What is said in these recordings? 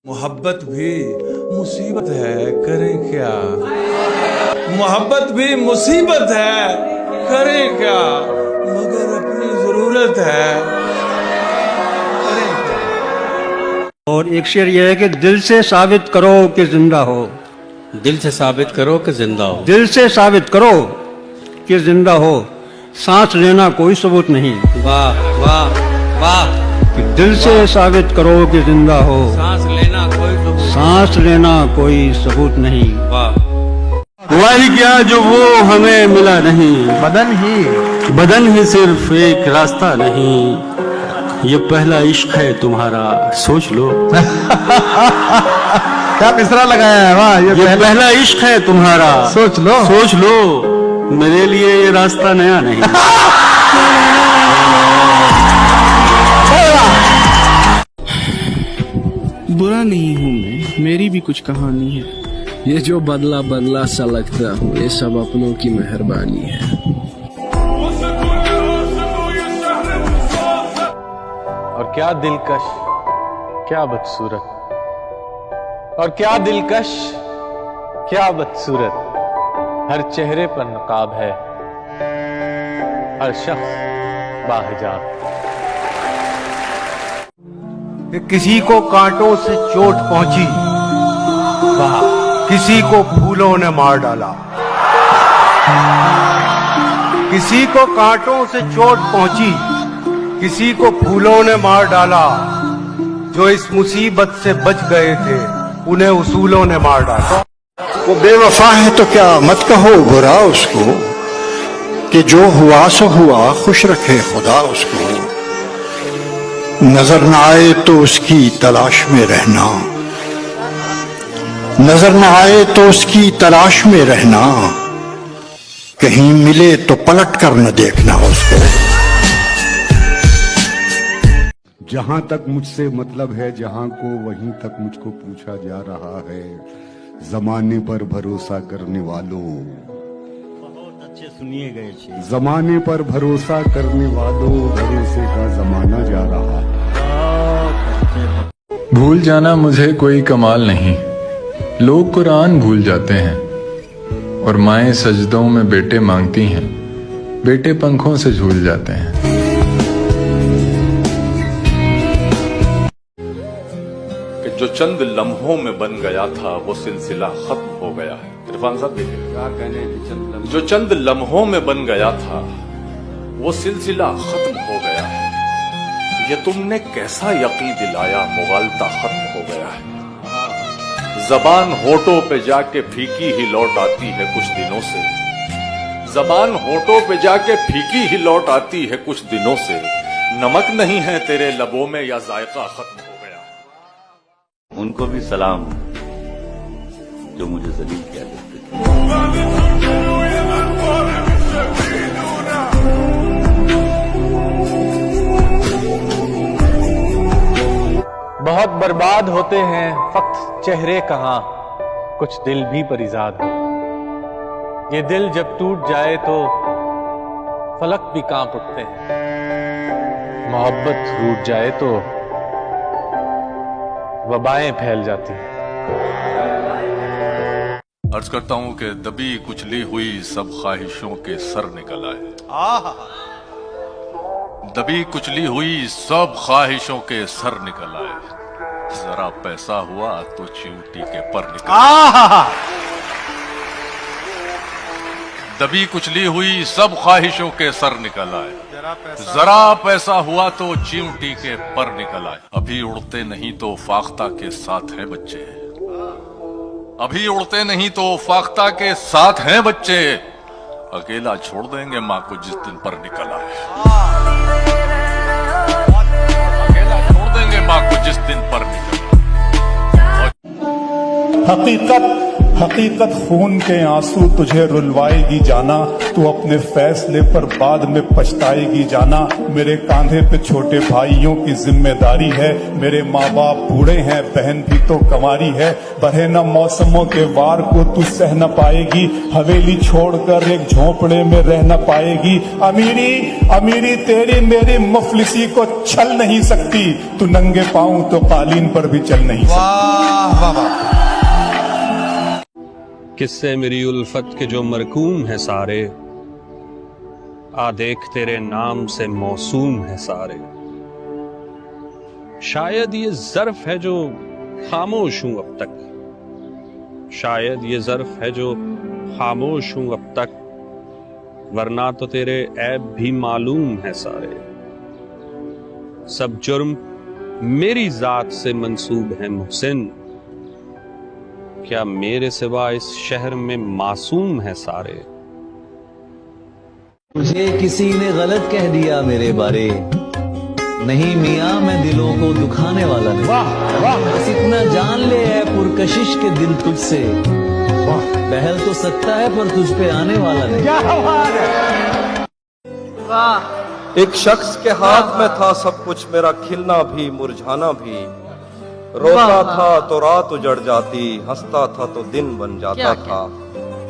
मोहब्बत भी मुसीबत है, करें क्या। मोहब्बत भी मुसीबत है, करें क्या, मगर अपनी जरूरत है, करें क्या। और एक शेर यह है कि दिल से साबित करो कि जिंदा हो। दिल से साबित करो कि जिंदा हो। दिल से साबित करो कि जिंदा हो, सांस लेना कोई सबूत नहीं। वाह वाह वाह। कि दिल से साबित करो कि जिंदा हो, सांस लेना कोई सबूत। सांस लेना कोई सबूत नहीं। वाह। हुआ ही क्या जो वो हमें मिला नहीं, बदन ही सिर्फ एक रास्ता नहीं। ये पहला इश्क है तुम्हारा, सोच लो। क्या मिसरा लगाया है, वाह। ये पहला इश्क है तुम्हारा, सोच लो। सोच लो। मेरे लिए ये रास्ता नया नहीं। बुरा नहीं हूँ मैं, मेरी भी कुछ कहानी है। ये जो बदला बदला सा लगता हूँ, ये सब अपनों की मेहरबानी है। और क्या दिलकश, क्या बदसूरत, और क्या दिलकश, क्या बदसूरत। हर चेहरे पर नकाब है, हर शख्स बाहिजाब। किसी को कांटों से चोट पहुंची, वाह, किसी को फूलों ने मार डाला। किसी को कांटों से चोट पहुंची, किसी को फूलों ने मार डाला। जो इस मुसीबत से बच गए थे, उन्हें उसूलों ने मार डाला। वो बेवफा है तो क्या मत कहो बुरा उसको, कि जो हुआ सो हुआ, खुश रखे खुदा उसको। नजर न आए तो उसकी तलाश में रहना, नजर न आए तो उसकी तलाश में रहना। कहीं मिले तो पलट कर न देखना उसको। जहां तक मुझसे मतलब है जहां को, वहीं तक मुझको पूछा जा रहा है। जमाने पर भरोसा करने वालों, बहुत अच्छे सुनिए गए थे। जमाने पर भरोसा करने वालों, भरोसे का जमाना जा रहा है। भूल जाना मुझे कोई कमाल नहीं, लोग कुरान भूल जाते हैं। और माएं सजदों में बेटे मांगती हैं, बेटे पंखों से झूल जाते हैं। कि जो चंद लम्हों में बन गया था, वो सिलसिला खत्म हो गया है। इरफान साहब देखिए, जो चंद लम्हों में बन गया था, वो सिलसिला खत्म हो गया है। ये तुमने कैसा यकीन दिलाया, मुगालता खत्म हो गया है। जबान होठों पे जाके फीकी ही लौट आती है कुछ दिनों से। जबान होठों पे जाके फीकी ही लौट आती है कुछ दिनों से। नमक नहीं है तेरे लबों में, या जायका खत्म हो गया। उनको भी सलाम जो मुझे जलील किया करते थे। बहुत बर्बाद होते हैं फक्त चेहरे कहां, कुछ दिल भी परिजाद हो। ये दिल जब टूट जाए तो फलक भी कांप उठते हैं। मोहब्बत रूठ जाए तो वबाएं फैल जाती हैं। अर्ज करता हूं कि दबी कुचली हुई सब ख्वाहिशों के सर निकल आए। दबी कुचली हुई सब ख्वाहिशों के सर निकल आए। जरा पैसा हुआ तो चिमटी के पर निकल आए। दबी कुचली हुई सब ख्वाहिशों के सर निकल आए। जरा पैसा हुआ तो चिमटी के पर निकल आए। अभी उड़ते नहीं तो फाख्ता के साथ हैं बच्चे। अभी उड़ते नहीं तो फाख्ता के साथ हैं बच्चे। अकेला छोड़ देंगे माँ को जिस दिन पर निकल आए। अकेला छोड़ देंगे माँ को जिस दिन पर निकल आए। हकीकत हकीकत खून के आंसू तुझे रुलवाएगी जाना, तू अपने फैसले पर बाद में पछताएगी जाना। मेरे कांधे पे छोटे भाइयों की जिम्मेदारी है, मेरे माँ बाप बूढ़े हैं, बहन भी तो कंवारी है। बढ़े न मौसमों के वार को तू सह न पाएगी, हवेली छोड़कर एक झोंपड़े में रह न पाएगी। अमीरी अमीरी तेरी मेरी मुफलिसी को छल नहीं सकती, तू नंगे पाँव तो कालीन पर भी चल नहीं सकती। किससे मेरी उल्फत के जो मरकूम है सारे, आ देख तेरे नाम से मौसूम है सारे। शायद ये ज़र्फ है जो खामोश हूं अब तक, शायद ये ज़र्फ है जो खामोश हूं अब तक, वरना तो तेरे ऐब भी मालूम है सारे। सब जुर्म मेरी जात से मंसूब है मुहसिन, क्या मेरे सिवा इस शहर में मासूम है सारे। मुझे किसी ने गलत कह दिया मेरे बारे, नहीं मियां मैं दिलों को दुखाने वाला नहीं। बस इतना जान ले है पुरकशिश के दिल तुझसे, पहल तो सकता है पर तुझ पे आने वाला नहीं। एक शख्स के हाथ में था सब कुछ, मेरा खिलना भी मुरझाना भी। रोता था तो रात उजड़ जाती, हंसता था तो दिन बन जाता था।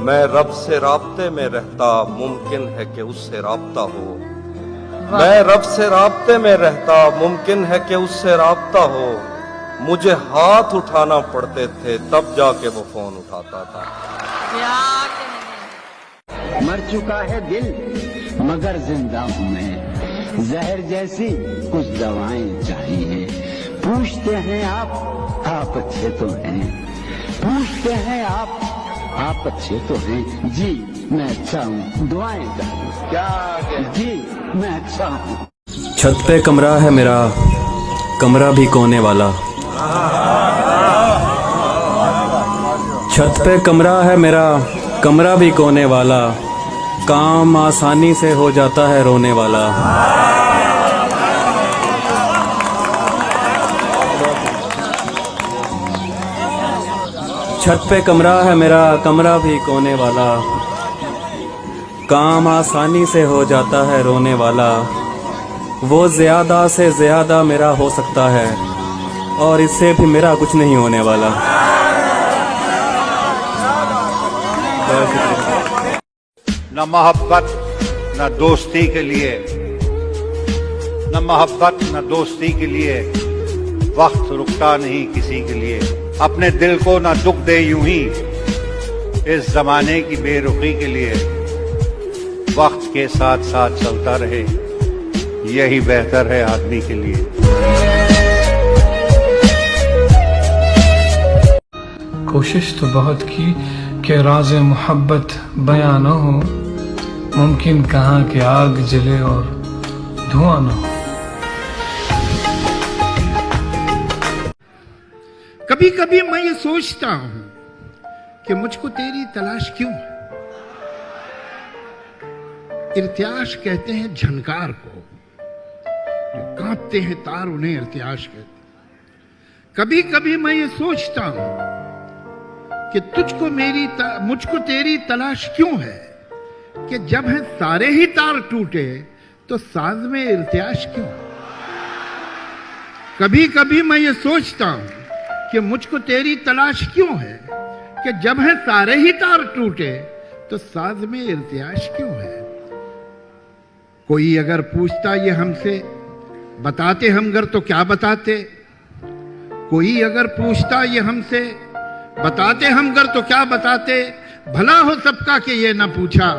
मैं रब से राब्ते में रहता, मुमकिन है कि उससे राब्ता हो। मैं रब से राब्ते में रहता, मुमकिन है कि उससे राब्ता हो। मुझे हाथ उठाना पड़ते थे तब जाके वो फोन उठाता था। मर चुका है दिल मगर जिंदा हूँ मैं, जहर जैसी कुछ दवाएं चाहिए। पूछते हैं आप अच्छे तो हैं, पूछते हैं आप अच्छे तो हैं। जी मैं अच्छा हूँ, दुआएं चाहिए। क्या जी मैं अच्छा हूँ। छत पे कमरा है मेरा, कमरा भी कोने वाला। छत पे कमरा है मेरा, कमरा भी कोने वाला। काम आसानी से हो जाता है रोने वाला। छत पे कमरा है मेरा, कमरा भी कोने वाला। काम आसानी से हो जाता है रोने वाला। वो ज्यादा से ज्यादा मेरा हो सकता है और इससे भी मेरा कुछ नहीं होने वाला। न मोहब्बत न दोस्ती के लिए, न मोहब्बत न दोस्ती के लिए वक्त रुकता नहीं किसी के लिए। अपने दिल को ना दुख दे यूं ही इस जमाने की बेरुखी के लिए। वक्त के साथ साथ चलता रहे, यही बेहतर है आदमी के लिए। कोशिश तो बहुत की कि राज़ मोहब्बत बयां न हो, मुमकिन कहाँ कि आग जले और धुआं न हो। कभी कभी मैं ये सोचता हूं कि मुझको तेरी तलाश क्यों है। इर्तियाश कहते हैं झनकार को, जो कांपते हैं तार उन्हें इर्तियाश कहते हैं। कभी कभी मैं ये सोचता हूं कि मुझको तेरी तलाश क्यों है, कि जब है सारे ही तार टूटे तो साज में इर्तियाश क्यों। कभी कभी मैं ये सोचता हूं कि मुझको तेरी तलाश क्यों है, कि जब है सारे ही तार टूटे तो साज में इर्तियाश क्यों है। कोई अगर पूछता ये हमसे, बताते हम घर तो क्या बताते। कोई अगर पूछता ये हमसे, बताते हम घर तो क्या बताते। भला हो सबका कि ये ना पूछा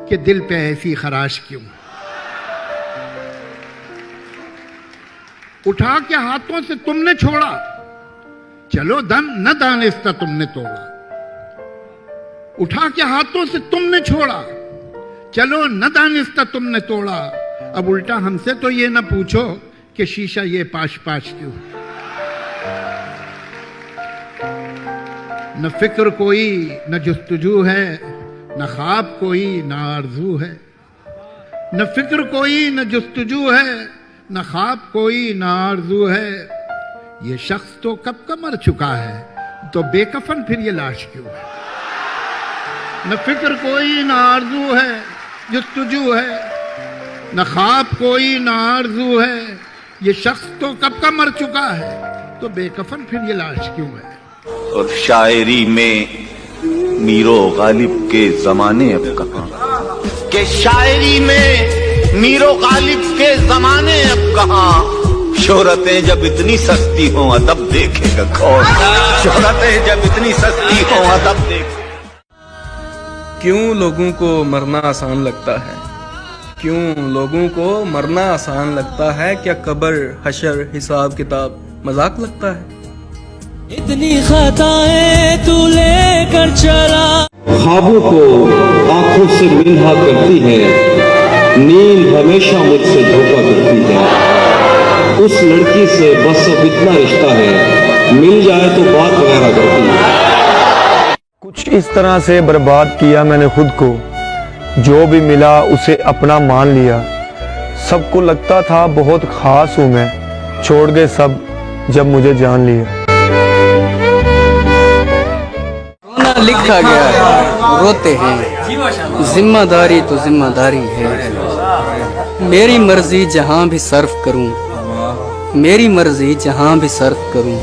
कि दिल पे ऐसी खराश क्यों। उठा के हाथों से तुमने छोड़ा, चलो न दानिस्ता तुमने तोड़ा। उठा के हाथों से तुमने छोड़ा, चलो न दानिस्ता तुमने तोड़ा। अब उल्टा हमसे तो ये ना पूछो कि शीशा ये पाश पाश क्यों। न फिक्र कोई न जुस्तजू है, न ख्वाब कोई न आरजू है। न फिक्र कोई न जुस्तजू है, न ख्वाब कोई न आरजू है। ये शख्स तो कब का मर चुका है, तो बेकफन फिर ये लाश क्यों है। न फिक्र कोई न आरजू है जुस्तजू है, न ख्वाब कोई न आरजू है, ये शख्स तो कब का मर चुका है, तो बेकफन फिर ये लाश क्यों है। और शायरी में मीरो गालिब के जमाने अब कहाँ, के शायरी में मीरो गालिब के जमाने अब कहाँ। शोहरतें जब इतनी सस्ती हों अदब देखेगा कौन, शोहरतें जब इतनी सस्ती हों अदब देखेगा। क्यों लोगों को मरना आसान लगता है, क्यों लोगों को मरना आसान लगता है, क्या कब्र हशर हिसाब किताब मजाक लगता है। इतनी खताएं तू लेकर चला, ख्वाबों को आंखों से मिन्हा करती है, नींद हमेशा मुझसे धोखा करती है। उस लड़की से बस अब इतना रिश्ता है, मिल जाए तो बात वगैरह करती है। कुछ इस तरह से बर्बाद किया मैंने खुद को, जो भी मिला उसे अपना मान लिया। सबको लगता था बहुत खास हूं मैं, छोड़ गए सब जब मुझे जान लिया। रोना लिखा गया है, रोते हैं, जिम्मेदारी तो जिम्मेदारी है। मेरी मर्जी जहां भी सर्फ करूं, मेरी मर्जी जहां भी सर्फ करूं,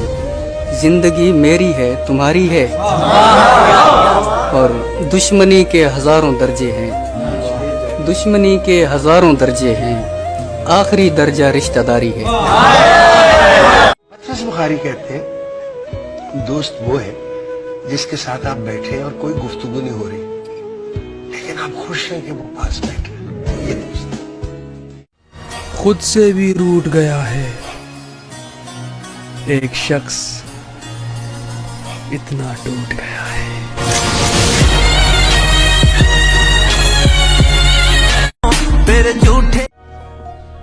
जिंदगी मेरी है तुम्हारी है। और दुश्मनी के हजारों दर्जे हैं, दुश्मनी के हजारों दर्जे हैं, आखिरी दर्जा रिश्तेदारी है। बुखारी कहते हैं दोस्त वो है जिसके साथ आप बैठे और कोई गुफ्तगू नहीं हो रही, लेकिन आप खुश हैं कि वो पास बैठे। ये दोस्त खुद से भी रूठ गया है एक शख्स, इतना टूट गया है।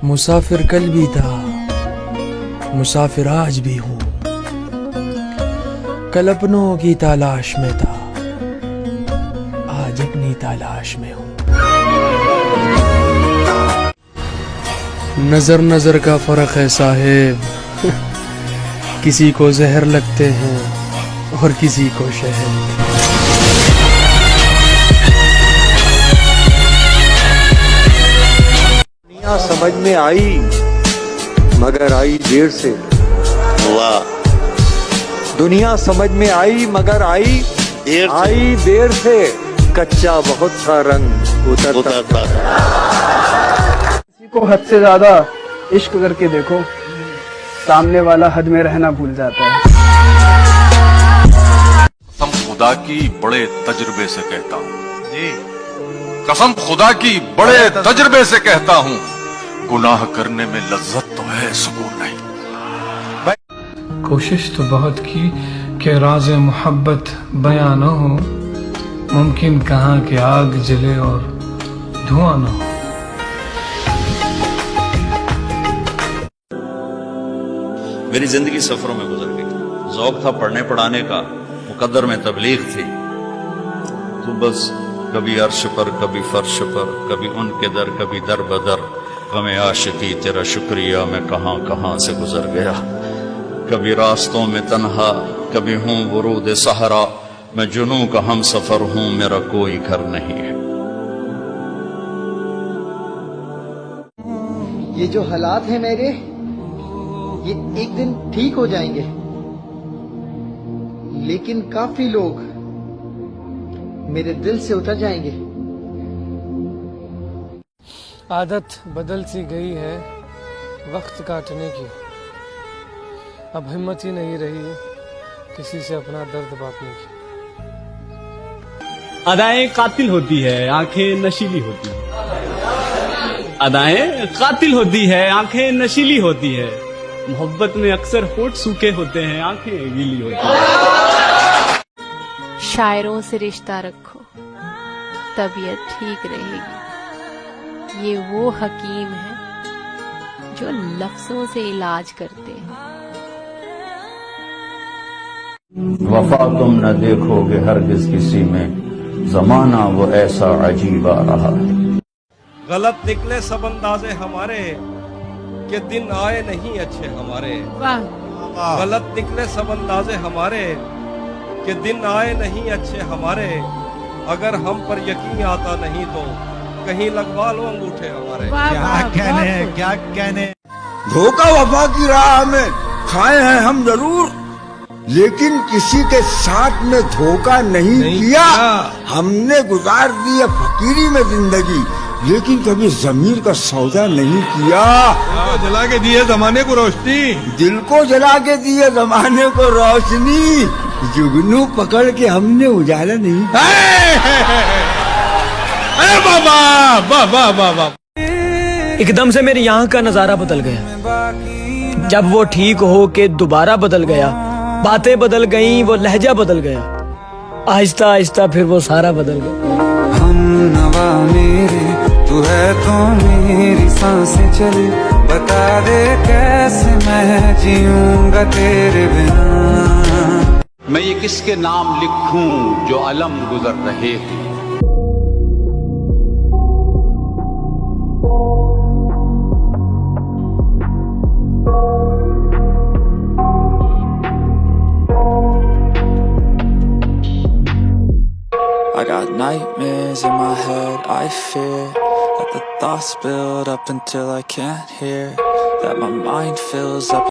मुसाफिर कल भी था, मुसाफिर आज भी हूँ, कल अपनों की तलाश में था, आज अपनी तलाश में हूँ। नजर नजर का फर्क है साहेब, किसी को जहर लगते हैं और किसी को शहद। दुनिया समझ में आई मगर आई देर से। वाह। दुनिया समझ में आई मगर आई देर से, कच्चा बहुत था रंग उतरता था। किसी को हद से ज्यादा इश्क करके देखो, सामने वाला हद में रहना भूल जाता है। कसम खुदा की बड़े तजुर्बे से कहता हूँ जी, कसम खुदा की बड़े तजुर्बे से कहता हूँ, गुनाह करने में लज्जत तो है, सुकून नहीं। कोशिश तो बहुत की कि राज़े मोहब्बत बयां न हो, मुमकिन कहाँ कि आग जले और धुआं न हो। मेरी जिंदगी सफरों में गुजर गई। ज़ौक़ था पढ़ने पढ़ाने का, मुकद्दर में तबलीग थी, तो बस कभी अर्श पर कभी फर्श पर, कभी उनके दर कभी दर बदर, गमे आशिकी तेरा शुक्रिया मैं कहाँ कहाँ से गुजर गया। कभी रास्तों में तन्हा, कभी हूँ वरूद सहरा, मैं जुनू का हम सफर हूँ, मेरा कोई घर नहीं है। ये जो हालात हैं मेरे, ये एक दिन ठीक हो जाएंगे, लेकिन काफी लोग मेरे दिल से उतर जाएंगे। आदत बदल सी गई है वक्त काटने की, अब हिम्मत ही नहीं रही किसी से अपना दर्द बांटने की। अदाएं कातिल होती है, आंखें नशीली होती है। अदाएं कातिल होती है, आंखें नशीली होती है। मोहब्बत में अक्सर होठ सूखे होते हैं, आंखें गीली होती हैं। शायरों से रिश्ता रखो, तबीयत ठीक रहेगी। ये वो हकीम है जो लफ्जों से इलाज करते हैं। वफा तुम न देखोगे हरगिज किसी में, जमाना वो ऐसा अजीब आ रहा है। गलत निकले सब अंदाजे हमारे, कि दिन आए नहीं अच्छे हमारे। गलत निकले सब अंदाजे हमारे, कि दिन आए नहीं अच्छे हमारे। अगर हम पर यकीन आता नहीं तो कहीं लगवा लो अंगूठे हमारे। क्या कहने धोखा वफा की राह में खाए हैं हम जरूर, लेकिन किसी के साथ में धोखा नहीं किया। हमने गुजार दी है फकीरी में जिंदगी, लेकिन कभी जमीर का सौदा नहीं किया। जला के दिए जमाने को रोशनी, दिल को जला के दिए जमाने को रोशनी, जुगनू पकड़ के हमने उजाला नहीं। बाबा बाबा बाबा एकदम से मेरे यहाँ का नजारा बदल गया। जब वो ठीक हो के दोबारा बदल गया, बातें बदल गईं, वो लहजा बदल गया। आहिस्ता आहिस्ता फिर वो सारा बदल गया। हम नवा मेरे तू है तो मेरी सांसें चले, बता दे कैसे मैं जीऊंगा तेरे बिना। मैं ये किसके नाम लिखूं जो अलम गुजर रहे हैं। I got nightmares in my head, I fear that the thoughts build up until I can't hear, that my mind fills up